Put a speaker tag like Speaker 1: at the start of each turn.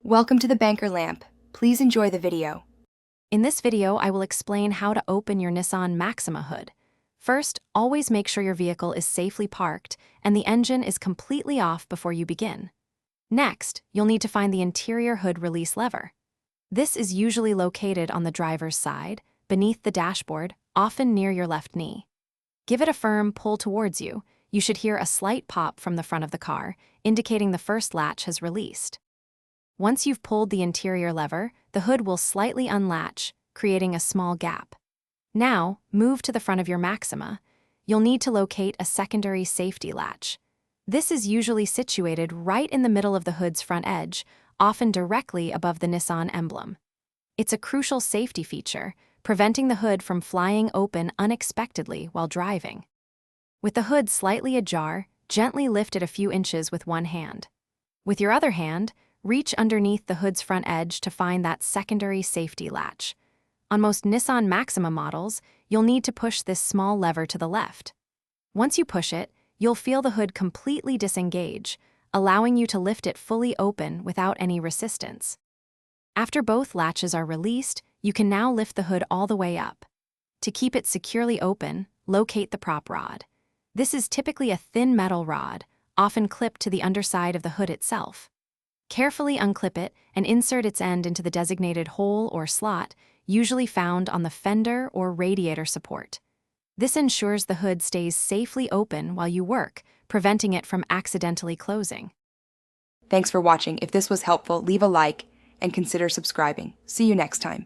Speaker 1: Welcome to the Banker Lamp. Please enjoy the video.
Speaker 2: In this video, I will explain how to open your Nissan Maxima hood. First, always make sure your vehicle is safely parked and the engine is completely off before you begin. Next, you'll need to find the interior hood release lever. This is usually located on the driver's side, beneath the dashboard, often near your left knee. Give it a firm pull towards you. You should hear a slight pop from the front of the car, indicating the first latch has released. Once you've pulled the interior lever, the hood will slightly unlatch, creating a small gap. Now, move to the front of your Maxima. You'll need to locate a secondary safety latch. This is usually situated right in the middle of the hood's front edge, often directly above the Nissan emblem. It's a crucial safety feature, preventing the hood from flying open unexpectedly while driving. With the hood slightly ajar, gently lift it a few inches with one hand. With your other hand, reach underneath the hood's front edge to find that secondary safety latch. On most Nissan Maxima models, you'll need to push this small lever to the left. Once you push it, you'll feel the hood completely disengage, allowing you to lift it fully open without any resistance. After both latches are released, you can now lift the hood all the way up. To keep it securely open, locate the prop rod. This is typically a thin metal rod, often clipped to the underside of the hood itself. Carefully unclip it and insert its end into the designated hole or slot, usually found on the fender or radiator support. This ensures the hood stays safely open while you work, preventing it from accidentally closing.
Speaker 1: Thanks for watching. If this was helpful, leave a like and consider subscribing. See you next time.